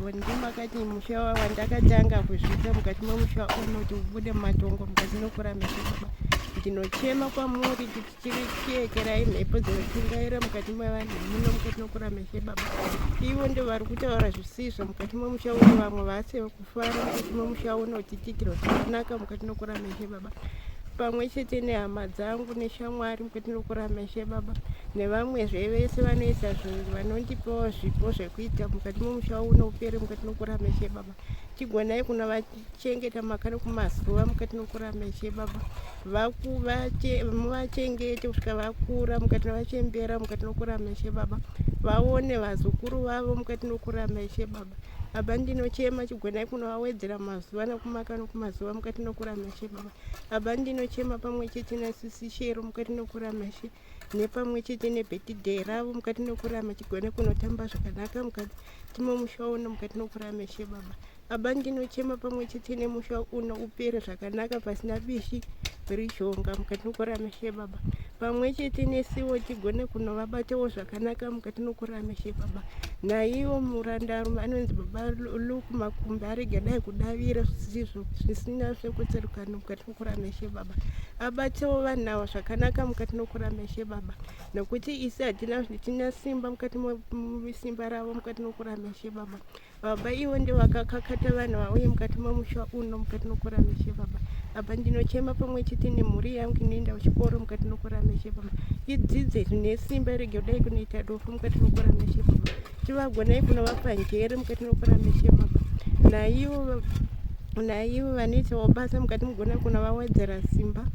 Iro ndimakati musha wandakatanga kuzvita mukati memusha uno kuti ubude matongo mukati nokura meshe baba. Ndinochema kwamuri kuti tirikekerai mhepo dzinotingaira mukati mevanhu muno mukati nokura meshe baba. Ivo ndo vari kutaura zvisizvo mukati memusha uno, vamwe vaseva kufara mukati memusha uno tichiitirwa zvakanaka mukati nokura meshe baba. Pamwe chete nehama dzangu neshamwari mukati nokura meshe baba, nevamwezve vese vanoisa zvinhu vanondipawo zvipo zvekuita mukati memusha uno upere mukati nokura meshe baba. Tigonai kunovachengeta makare kumazuva mukati nokura meshe baba. Muvachengete kusvika vakura mukati navachembera mukati nokura meshe baba. Vaone vazukuru vavo mukati nokura meshe baba. Aba ndinochema chigonai kunovawedzera mazuva nokumaka nokumazuva mukati nokura meshe baba. Aba ndinochema pamwe chete naSisi Shero mukati nokura meshe, nepamwe chete nebirthday ravo mukati nokura meshe, chigonai kunotamba zvakanaka mukati memusha uno mukati nokura meshe baba. Aba ndinochema pamwe chete nemusha uno upere zvakanaka pasina bishi rizhonga mukati nokura meshe baba. Pamwe chete nesiwo tigone kunovabatawo zvakanaka mukati nokura meshe baba. Naivo murandarume anonzi baba Luke Makumba arege dai kudavira zvisina zvekutserukana mukati nokura meshe baba. Abatewo vanhu ava zvakanaka mukati nokura meshe baba, nokuti isi hatina simba mukati mesimba ravo mukati nokura meshe baba. Baba ivo ndo vakakakata vanhu vauye mukati memusha uno mukati nokura meshe baba. Apa ndinochema pamwe chete nemhuri yangu inoenda kuchikoro mukati nokura meshe baba. Idzidze zvine simba rege kudai kunoita dofu mukati nokura meshe baba. Tivagonai kunovapa njere mukati nokura meshe baba. Naivo vanoitawo basa mukati mugone kunovawedzera simba,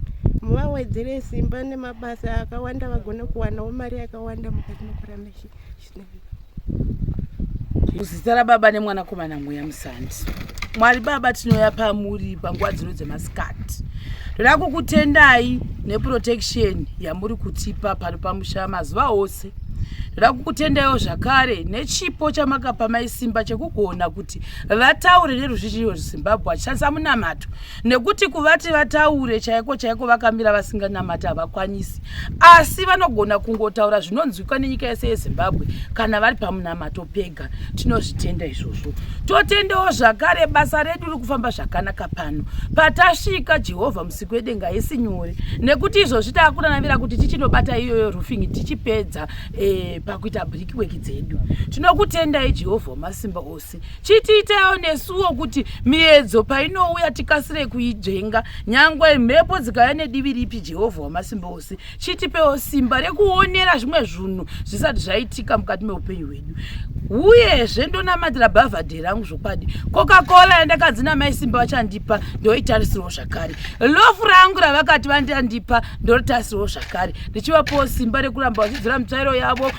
muvawedzere simba nemabasa akawanda vagone kuwanawo mari yakawanda mukati nokura meshe. Kuzita rababa nemwanakomana mweya musandi. Mwari baba tinoya pamuri panguva dzino dzemasikati. Toda kukutendai neprotection yamuri kutipa pano pamusha mazuva ose. Toda kukutendaiwo zvakare nechipo chamakapa maisimba chekugona kuti vataure neruzhinji rweZimbabwe vachishandisa munamato, nekuti kuvati vataure chaiko chaiko vakamira vasinganamata havakwanisi, asi vanogona kungotaura zvinonzwika nenyika yese yeZimbabwe kana vari pamunamato pega. Tinozvitenda izvozvo. Totendawo zvakare basa redu riri kufamba zvakanaka pano. Patasvika Jehovha musiku wedenga haisi nyore, nekuti izvozvi taakunanavira kuti tichinobata iyoyo roofing tichipedza pakuita brickwork dzedu. Tinokutendai Jehovha wamasimba ose. Chitiitaiwo nesuwo kuti miedzo painouya tikasire kuidzvenga, nyangwe mhepo dzikauya nedivi ripi. Jehovha wamasimba ose, chitipewo simba rekuonera zvimwe zvinhu zvisati zvaitika mukati meupenyu hwedu. Uyezve ndonamatira bhavhadhe rangu zvokwadi. Coca-Cola yandakadzina maisimba vachandipa ndoitarisirawo zvakare. Lofu rangu ravakati vandandipa ndotarisirawo zvakare. Ndichivapawo simba rekuramba vachidzora mitsvairo yavo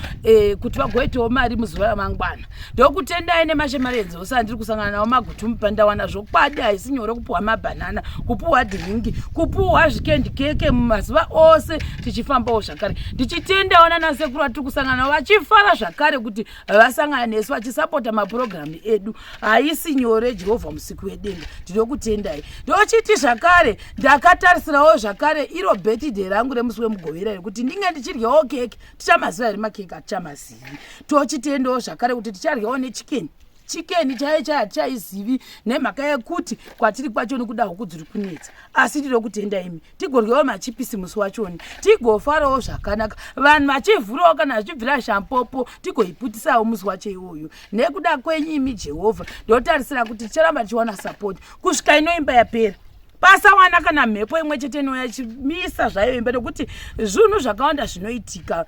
kuti vagoitawo mari muzuva ramangwana. Ndokutendai nemashemarenzi ose andiri kusangana nawo magutumu pandawana zvokwadi haisi nyore kupuhwa mabhanana, kupuhwa dhiringi, kupuhwa zvikendi keke mumazuva ose tichifambawo zvakare. Ndichitendawo nanasekuru atiri kusangana nawo vachifara zvakare kuti vasangana nesu vachisapota mapurogiramu edu. Haisi nyore Jehovha musiku wedenga. Ndinokutendai. Ndochiti zvakare ndakatarisirawo zvakare iro birthday rangu remusi wemugovera kuti ndinge ndichiryawo keke. Tichamaziva here makeke atichamazivi. Tochitendawo zvakare kuti ticharyawo nechikeni. Chikeni chaicho hatichaizivi nemhaka yekuti kwatiri kwacho nekuda kwokudziri kunetsa. Asi tinokutenda imi tigoryawo machipisi musi wachoni, tigofarawo zvakanaka, vanhu vachivhurawo kana vachibvira shampopo tigoiputisawo musi wacho iwoyo. Nekuda kwenyu imi Jehovha ndotarisira kuti ticharamba tichiwana support kusvika inoimba yapera. Pasawana kana mhepo imwe chete inoya chimisa zvayo imba, nokuti zvinhu zvakawanda zvinoitika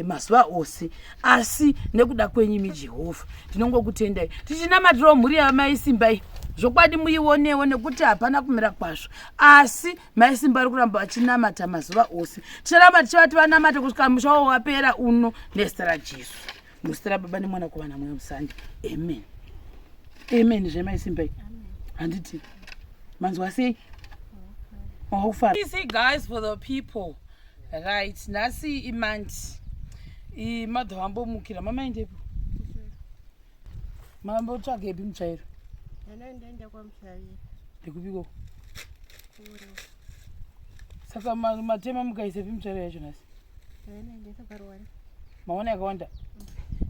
mazuva ose. Asi nekuda kwenyu imi Jehovha tinongokutendai, tichinamatirawo mhuri yamaisimbai zvokwadi muionewo, nekuti hapana kumira kwazvo, asi maisimba ari kuramba vachinamata mazuva ose. Ticharamba tichivati vanamata kusvika musha wapera uno nezita raJesu. Muzita raBaba neMwanakomana mweya musandi. Amen. Amen. Zvemaisimbai handiti manzwa sei? You see guys, for the people, right? Nasi imanti madhambo mukira mama indepo mambo tsvagepi mutsvairo ndaenda kwamutsvairo ndikupiko saka matema mukaisepi mutsvairo yacho nasi maona yakawanda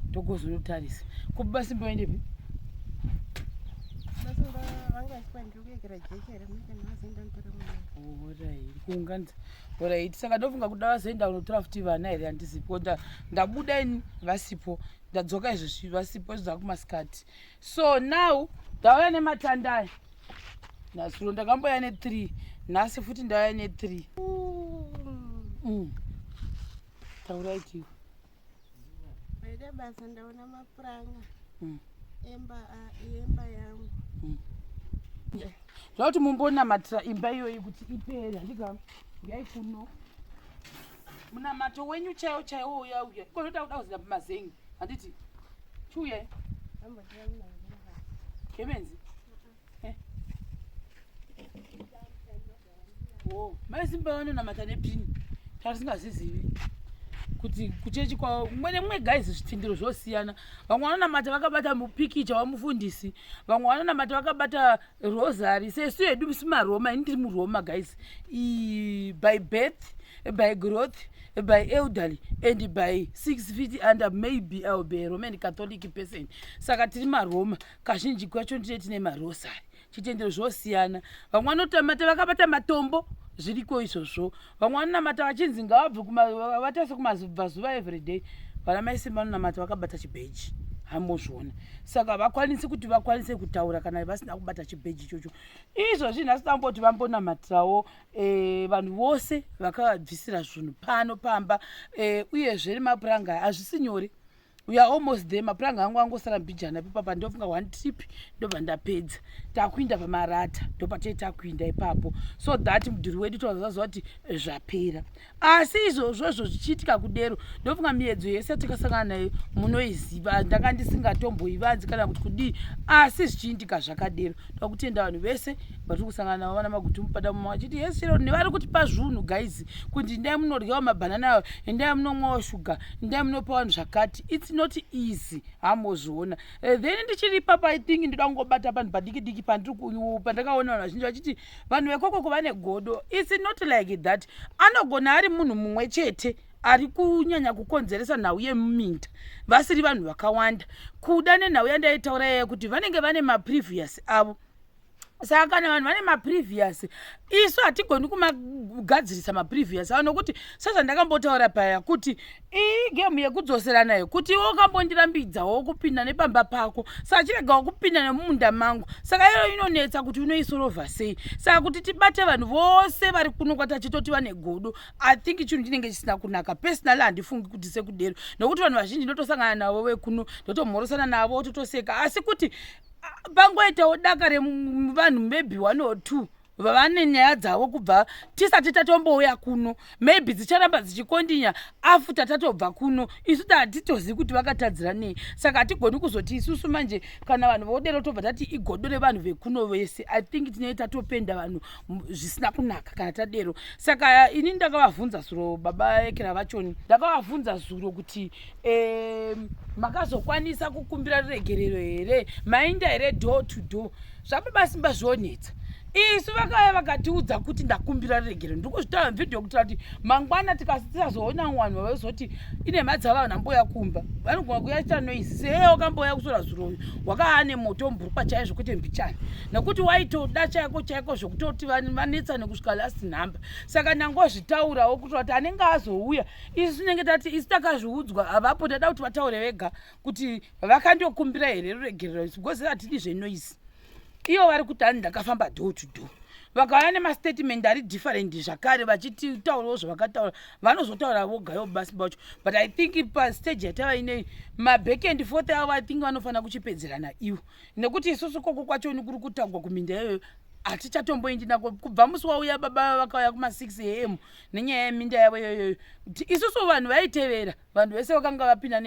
ndogozotarisa kubasimba indepi Alright, saka ndofunga kuti vazoenda kunotora futi vana here handisipo, ndabuda ini vasipo, ndadzoka izvezvi vasipo izvo zvakumasikati. So now ndauya nematandaya, nasuro ndakamboya ne3, nhasi futi ndauya ne3. Tauraitiwo Baida basa ndaona mapuranga emba yangu. Zvauti mumbonamatira imba iyoyi kuti ipere, handiga ngai kuno munamato wenyu chaiwo chaiwo uya ikonoita kuda kuzinda pamazengi handiti chuye kemenzi maisimba vanonamata nepini tarisingazizivi kuti kuchechi kwavo mumwe nemumwe gaizi zvitindiro zvosiyana. Vamwe vanonamata vakabata mupikicha wamufundisi, vamwe vanonamata vakabata rosary. Sesu yedu simaroma, ini ndiri muroma guys, by birth, by growth, by elderly, and by 6 feet under, maybe I'll be a Roman Catholic person. Saka tiri maroma, kazhinji kwacho ndine tine marosary, chitendero zvosiyana. Vamwe vanotamata vakabata matombo, zviriko izvozvo. Vamwe vanonamata vachinzi ngavabve vatase kumabvazuva everyday. Vana maisimba vanonamata vakabata chibheji, hamozviona. Saka vakwanisi kuti vakwanise kutaura kana vasina kubata chibheji ichocho. Izvozvi nhasi tamboti vambonamatirawo vanhu vose vakabvisira zvinhu pano pamba, uyezve mapuranga hazvisi nyore. We are almost there. Mapuranga angu angosara mbijana papa, ndofunga one trip ndobva ndapedza. Takuinda pamarata ndopatei takuinda ipapo, so that mudhuri wedu tozaziva kuti zvapera. Asi izvozvo zvichiitika kudero, ndofunga miedzo yese tikasangana nayo munoiziva. Ndanga ndisingatomboivanzi kana kuti kudii, asi zvichiitika zvakadero. Toda kutenda vanhu vese vatiri kusangana navo vana Magutu Mupada vachiti yes chero nevari kutipa zvinhu guys, kuti ndai munoryawo mabhanana, ndai munomwawo shuga, ndai munopa vanhu zvakati. It's not easy, hamozviona. Then ndichiri papa, I think ndoda kungobata panhu padiki diki pandakaona vanhu vazhinji vachiti vanhu vekoko vane godo. It's not like that. Anogona ari munhu mumwe chete ari kunyanya kukonzeresa nhau yemuminda, vasiri vanhu vakawanda. Kuda nenhau yandaitaura yeye kuti vanenge vane maprevious avo. Saka kana vanhu vane maprevious, isu hatigoni kumagadzirisa maprevious avo, nokuti sezvandakambotaura paya kuti igemu yekudzosera nayo, kuti iwo wakambondirambidzawo kupinda nepamba pako, saka chiregawo kupinda nemumunda mangu. Saka iyo inonetsa kuti unoisolova sei. Saka kuti tibate vanhu vose vari kuno kwatachitoti vane godo, I think chinhu chinenge chisina kunaka. Personally handifungi kuti sekudero, nokuti vanhu vazhinji ndotosangana navo vekuno ndotomhorosana navo totoseka, asi kuti pangoitawo daka revanhu maybe 1 or 2 vane nyaya dzavo kubva tisati tatombouya kuno, maybe dzicharamba dzichikondinya after tatobva kuno. Isu hatitozivi kuti vakatadzira nei. Saka hatigoni kuzoti isusu manje kana vanhu vodero tobva tati igodo revanhu vekuno vese. I think tinenge tatopenda vanhu zvisina kunaka kana tadero. Saka ini ndakavabvunza zuro baba ekera vachoni, ndakavabvunza zuro kuti makazokwanisa kukumbira ruregerero here, mainda here door to door. Zvababa simba zvonetsa. Isu vakaya vakatiudza kuti ndakumbira ruregerero. Ndiri kuzvitaura muvhidhiyo kutira kuti mangwana tikazoona wanhu vazoti ine madza vanhu amboya kumba, vanogona kuyaita noisi. Sei wakamboya kusora zuro wakava nemoto mburukwa chaizvo kwete mbichana, nekuti waitoda chaiko chaiko zvokutoti vanetsane kusvika last number. Saka ndangozvitaurawo kuti anenge azouya, isu tinenge tati isu takazviudzwa havapo, tada kuti vataure vega kuti vakandokumbira here ruregerero, because hatidi zvenoisi. Iyo vari kuti hani ndakafamba door to door, vakauya nemastatement ari different zvakare vachitaurawo zvavakataura, vanozotaura vogayo basi bacho. But I think pastage yatava inei maback and forth avo I think vanofana kuchipedzerana ivo, nekuti isusu koko kwacho ni kuri kutagwa kuminda iyoyo hatichatomboendi nako kubva musi wauya baba vakauya kuma6 am nenyaya yeminda yavo iyoyo. Isusu vanhu vaitevera, vanhu vese vakanga vapinda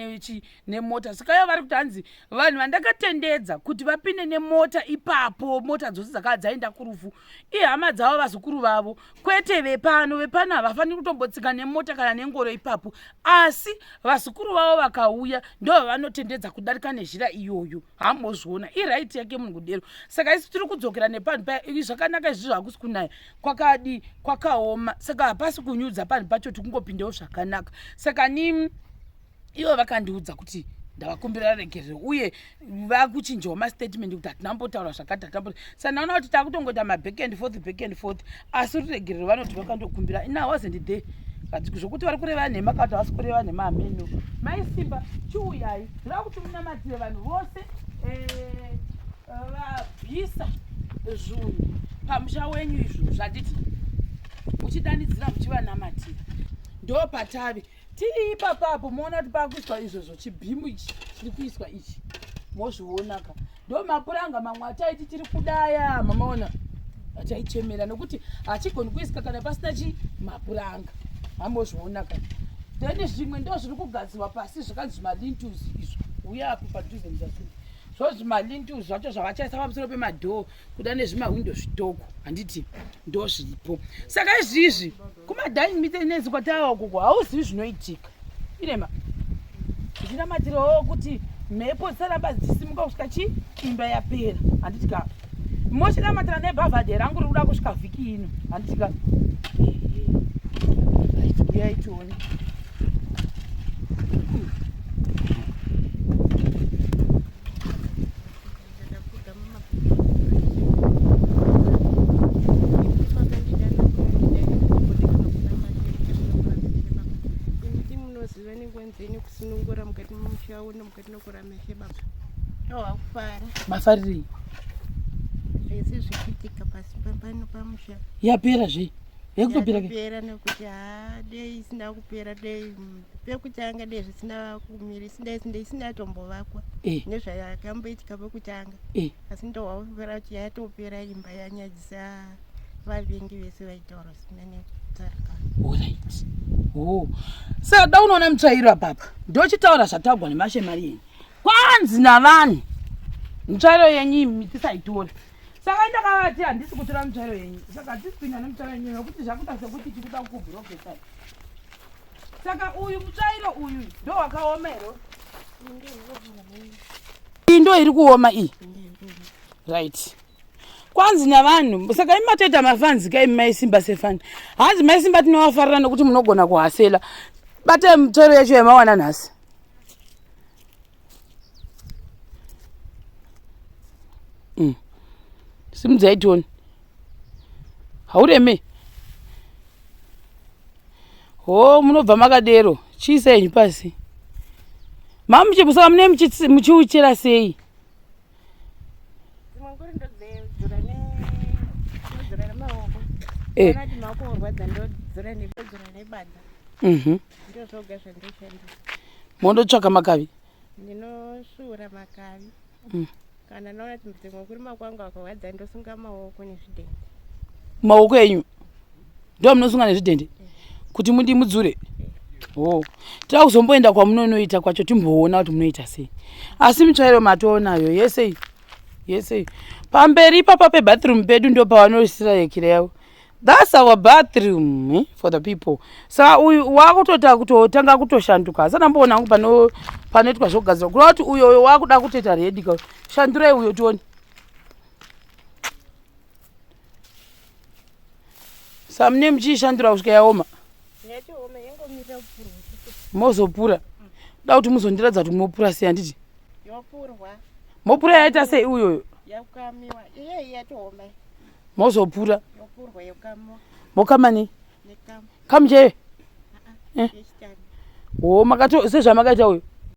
nemota. Saka ivo vari kuti hanzi vanhu vandakatendedza kuti vapinde nemota ipapo, mota dzose dzakava dzaenda kurufu, ihama dzavo vazukuru vavo, kwete vepano havafaniri kutombotsika nemota kana nengoro ipapo, asi vazukuru vavo vakauya ndo vanotendedza kudarika nezhira iyoyo. Hamozviona iraiti yake munhu kudero. Saka isu tiri kudzokera nepanhu paya zvakanaka izvi zvakusi kunaya kwakadi kwakaoma, saka hapasi kunyudza panhu pacho tikungopindawo zvakanaka. Saka ivo vakandiudza kuti ndavakumbira regerero uye vakuchinjawo mastatement kuti hatinambotaura zvakati saka naona kuti takutongoita maback and forth asi uri regerero vanoti vakandokumbira ina wasn't there zvokuti vari kureva nhema kati havasi kureva nhema hameno maisimba chiuyai ndoda kuti munamatire vanhu vose vabvisa zvinhu pamusha wenyu izvo zvanditi muchidanidzira muchivanamatira ndo patavi tiri ipapapo moona kuti pakuiswa izvozvo chibhimu ichi chiri kuiswa ichi mozvionaka ndo mapuranga mamwe ataiti tiri kudaya mamaona ataichemera nokuti hachigoni kuiswa kana pasina mapuranga amozvionaka then zvimwe ndo zviri kugadzirwa pasi zvakanzi malintus izvo uya apo padhuze muzasini zvo zvimalintus zvacho zvavachaisa pamusoro pemadhoo kuda nezvimawindo zvitoko handiti ndo zviripo saka izvizvi kumadining meeting kwatawa ukoko hauzivi zvinoitika irema zvichinamatirawo kuti mhepo dzisaramba dzichisimuka kusvika imba yapera handitika mochinamatira nebhavhadhi rangu riri kuda kusvika vhiki ino handitika uyai tione kwenzeni kusunungura mukati mumusha uno mukati nokurameshe baba awakufara mafarirei zvese zvikuitika pasi pano pamusha yapera zve yakutopera yapera nekuti dei isina kupera dei pekutanga dei zvisina kumira isina tombovakwa nezvayakamboitika pekutanga asi ndohwaupera kuti yatopera imba yanyadzisa vavengi vese vaitaura zvisina nekutsarika alright saka da unoona mutsvairo apapa ndochitaura zvatagwa nemashemari yenyu kwanzi navanhu mutsvairo yenyu mitisaitora saka ndakavati handisi kutora mutsvairo yenyu saka hatisipinda nemutsvairo yenyu nokuti zvakuita sekuti tikuda kukubhurokesai saka uyu mutsvairo uyu ndo wakaoma ero iyi ndo iri kuoma iyi right kwanzi navanhu saka imatoita mafanzi kaimi maisimba sefani hanzi maisimba tinovafarira nokuti munogona kuhasela bate mutsvairo yacho yamawana nhasi simudzaitoni haureme munobva makadero chiisa yenyu pasi mamuchibusaka mune muchiuchera sei mondotsvaka makavi ndinosvuura makavi kana naona kuti mutemo kuri makwangu akarwadza ndosunga maoko nezvidhende maoko enyu ndo munosunga nezvidhende kuti mudzure tira kuzomboenda kwamunonoita kwacho timboona kuti munoita sei asi mutsvairo matoonayo yese pamberi ipapa pebathroom pedu ndo pavanosira yekire yavo that's our bathroom for the people saka uyu wakutota kutotanga kutoshanduka asanamboona angu panoitwa zvogadzira kuda kuti uyo wakuda kutoita redi shandurai uyo tioni saka mune muchiishandura kusvika yaoma mozopura da kuti muzondiradza kuti mopura sei handiti mopura yaita sei uyoyo mozopura mokamani kamucheye sezvamakaita uyo